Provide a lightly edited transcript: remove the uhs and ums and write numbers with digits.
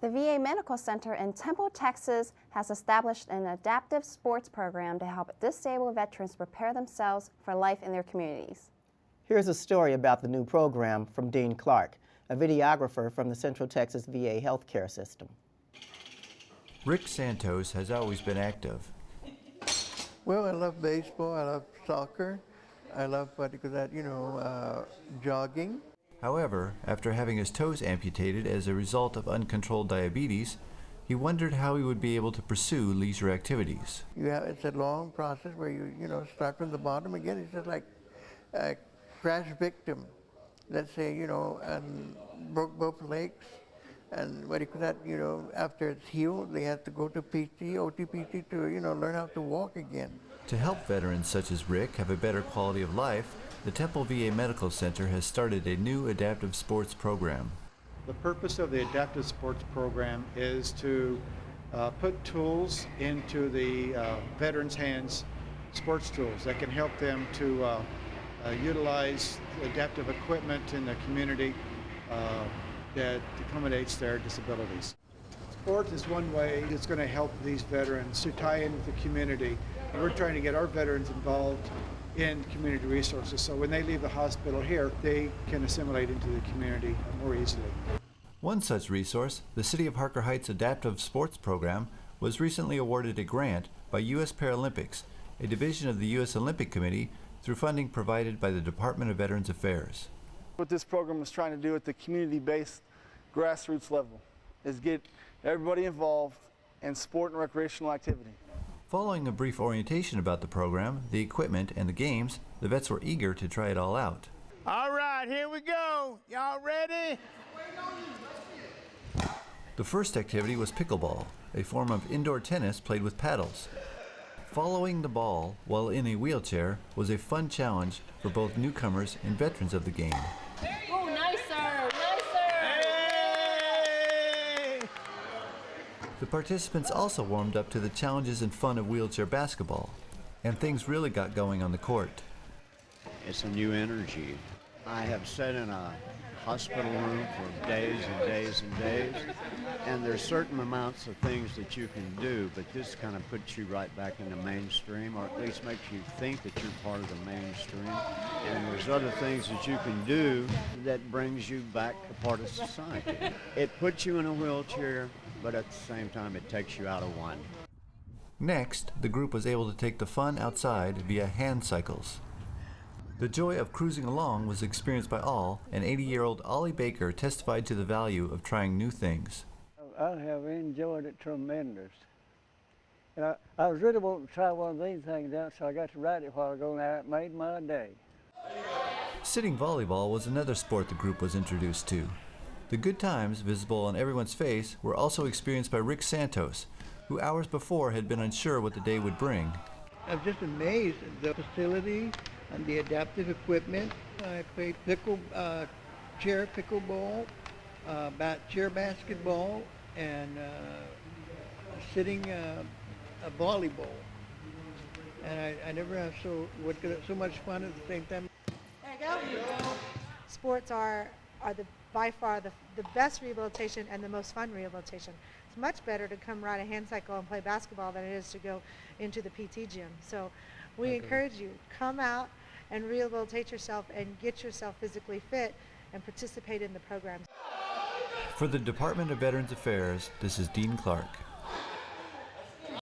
The VA Medical Center in Temple, Texas has established an adaptive sports program to help disabled veterans prepare themselves for life in their communities. Here's a story about the new program from Dean Clark, a videographer from the Central Texas VA healthcare system. Rick Santos has always been active. Well, I love baseball, I love soccer, I love jogging. However, after having his toes amputated as a result of uncontrolled diabetes, he wondered how he would be able to pursue leisure activities. It's a long process where you start from the bottom again. It's just like a crash victim. Let's say, and broke both legs. And after it's healed, they have to go to PT, OTPT to, learn how to walk again. To help veterans such as Rick have a better quality of life, the Temple VA Medical Center has started a new adaptive sports program. The purpose of the adaptive sports program is to put tools into the veterans' hands, sports tools that can help them to utilize adaptive equipment in the community that accommodates their disabilities. Sport is one way that's going to help these veterans to tie in with the community. We're trying to get our veterans involved in community resources, so when they leave the hospital here, they can assimilate into the community more easily. One such resource, the City of Harker Heights Adaptive Sports Program, was recently awarded a grant by U.S. Paralympics, a division of the U.S. Olympic Committee, through funding provided by the Department of Veterans Affairs. What this program is trying to do at the community-based grassroots level is get everybody involved in sport and recreational activity. Following a brief orientation about the program, the equipment, and the games, the vets were eager to try it all out. All right, here we go. Y'all ready? The first activity was pickleball, a form of indoor tennis played with paddles. Following the ball while in a wheelchair was a fun challenge for both newcomers and veterans of the game. Oh, nice serve, nice serve. Hey! The participants also warmed up to the challenges and fun of wheelchair basketball, and things really got going on the court. It's a new energy. I have sat in a hospital room for days and days and days, and there's certain amounts of things that you can do, but this kind of puts you right back in the mainstream, or at least makes you think that you're part of the mainstream. And there's other things that you can do that brings you back a part of society. It puts you in a wheelchair, but at the same time it takes you out of one. Next, the group was able to take the fun outside via hand cycles. The joy of cruising along was experienced by all, and 80-year-old Ollie Baker testified to the value of trying new things. I have enjoyed it tremendous. And I was really wanting to try one of these things out, so I got to ride it a while ago, and it made my day. Sitting volleyball was another sport the group was introduced to. The good times visible on everyone's face were also experienced by Rick Santos, who hours before had been unsure what the day would bring. I'm just amazed at the facility and the adaptive equipment. I played chair pickleball, chair basketball, and sitting volleyball. And I never have so much fun at the same time. There you go. Sports are by far the best rehabilitation and the most fun rehabilitation. It's much better to come ride a hand cycle and play basketball than it is to go into the PT gym. So we encourage you, come out and rehabilitate yourself and get yourself physically fit and participate in the program. For the Department of Veterans Affairs, this is Dean Clark.